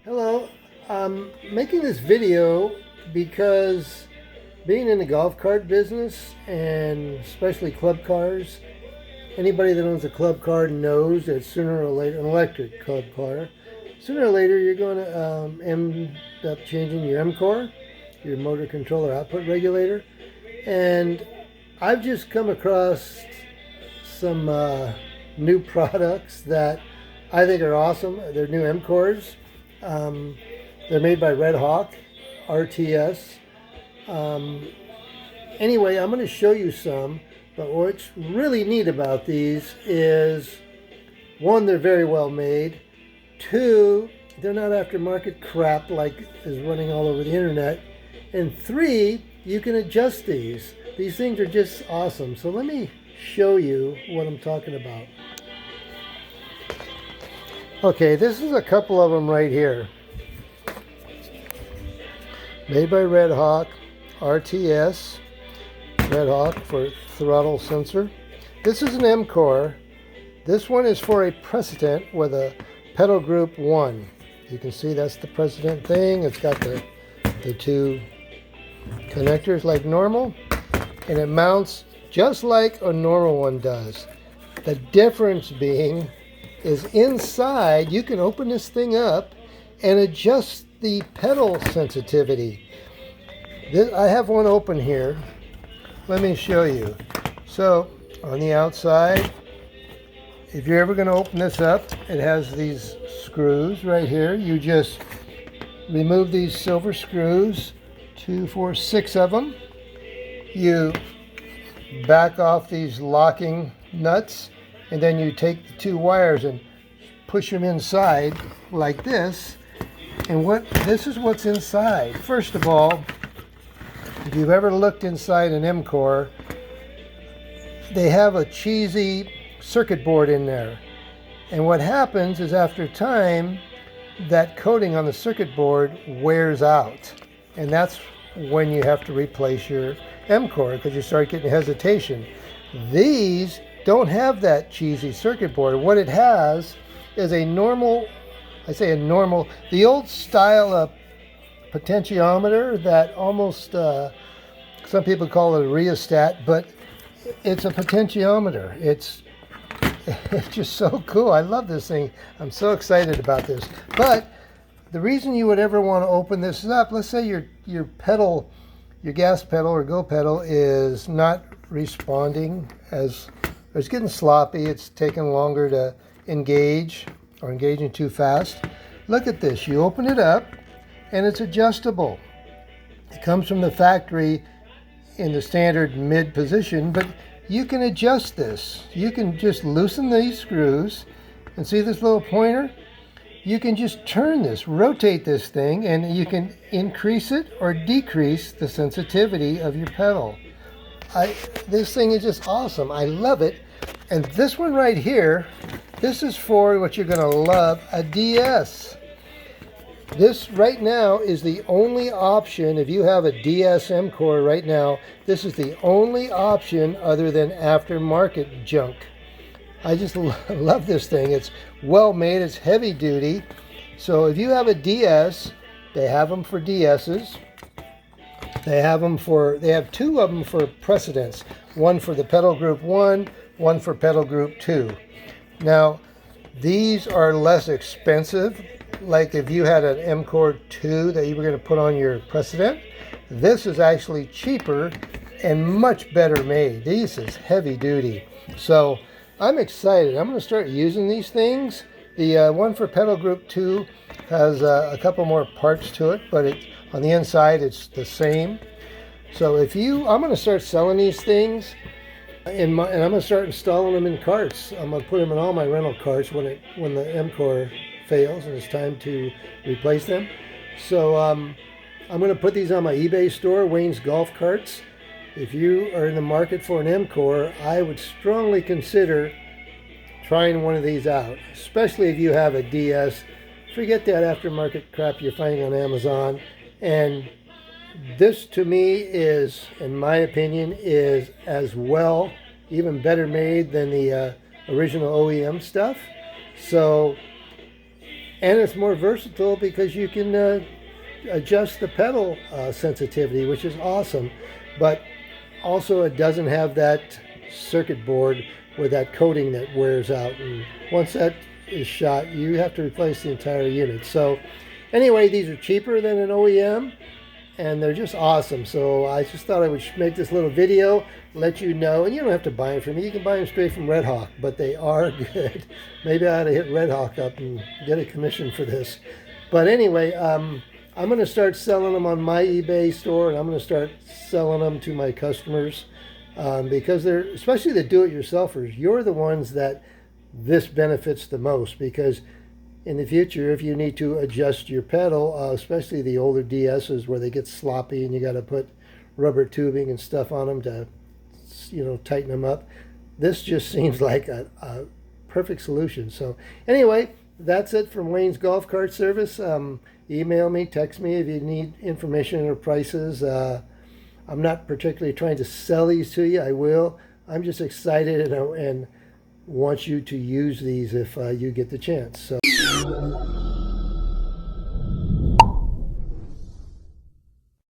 Hello, I'm making this video because being in the golf cart business, and especially club cars, anybody that owns a club car knows that sooner or later, an electric club car, sooner or later you're going to end up changing your Mcor, your motor controller output regulator. And I've just come across some new products that I think are awesome. They're new Mcors. They're made by Red Hawk, RTS. Anyway, I'm going to show you some, but what's really neat about these is, one, they're very well made. Two, they're not aftermarket crap like is running all over the internet. And three, you can adjust these. These things are just awesome. So let me show you what I'm talking about. Okay, this is a couple of them right here. Made by Red Hawk, RTS. Red Hawk for throttle sensor. This is an Mcor. This one is for a precedent with a pedal group 1. You can see that's the precedent thing. It's got the two connectors like normal, and it mounts just like a normal one does. The difference being is inside you can open this thing up and adjust the pedal sensitivity. I have one open here. Let me show you. So on the outside, if you're ever going to open this up, it has these screws right here. You just remove these silver screws, 2, 4, 6 of them. You back off these locking nuts, and then you take the 2 wires and push them inside like this. And this is what's inside. First of all, if you've ever looked inside an Mcor, they have a cheesy circuit board in there. And what happens is, after time, that coating on the circuit board wears out. And that's when you have to replace your Mcor, because you start getting hesitation. These don't have that cheesy circuit board. What it has is a normal, the old style of potentiometer that almost, some people call it a rheostat, but it's a potentiometer. It's just so cool. I love this thing. I'm so excited about this. But the reason you would ever want to open this up, let's say your pedal, your gas pedal or go pedal is not responding, as it's getting sloppy, it's taking longer to engage or engaging too fast. Look at this. You open it up and it's adjustable. It comes from the factory in the standard mid position, but you can adjust this. You can just loosen these screws, and see this little pointer? You can just turn this, rotate this thing, and you can increase it or decrease the sensitivity of your pedal. This thing is just awesome. I love it. And this one right here, this is for what you're going to love, a DS. This right now is the only option. If you have a DS Mcor right now, this is the only option other than aftermarket junk. I just love this thing. It's well made. It's heavy duty. So if you have a DS, they have them for DSs. They have 2 of them for precedents. One for the pedal group 1, one for pedal group 2. Now, these are less expensive. Like if you had an Mcor 2 that you were going to put on your precedent, this is actually cheaper and much better made. This is heavy duty. So I'm excited. I'm going to start using these things. The one for pedal group 2 has a couple more parts to it, but on the inside it's the same. So I'm going to start selling these things, and I'm going to start installing them in carts. I'm going to put them in all my rental carts when the Mcor fails and it's time to replace them. So I'm going to put these on my eBay store, Wayne's Golf Carts. If you are in the market for an Mcor, I would strongly consider trying one of these out, especially if you have a DS. Forget that aftermarket crap you're finding on Amazon. And this, to me, is, in my opinion, is as well, even better made than the original OEM stuff. So And it's more versatile because you can adjust the pedal sensitivity, which is awesome. But also it doesn't have that circuit board with that coating that wears out. And once that is shot, you have to replace the entire unit. So anyway, these are cheaper than an OEM, and they're just awesome. So I just thought I would make this little video, let you know. And you don't have to buy them from me. You can buy them straight from Red Hawk, but they are good. Maybe I ought to hit Red Hawk up and get a commission for this. But anyway, I'm going to start selling them on my eBay store, and I'm going to start selling them to my customers because they're, especially the do-it-yourselfers, you're the ones that this benefits the most, because in the future, if you need to adjust your pedal, especially the older DSs where they get sloppy and you got to put rubber tubing and stuff on them to, you know, tighten them up, this just seems like a perfect solution. So anyway, that's it from Wayne's Golf Cart Service. Email me, text me if you need information or prices. I'm not particularly trying to sell these to you. I will. I'm just excited and want you to use these if you get the chance. So.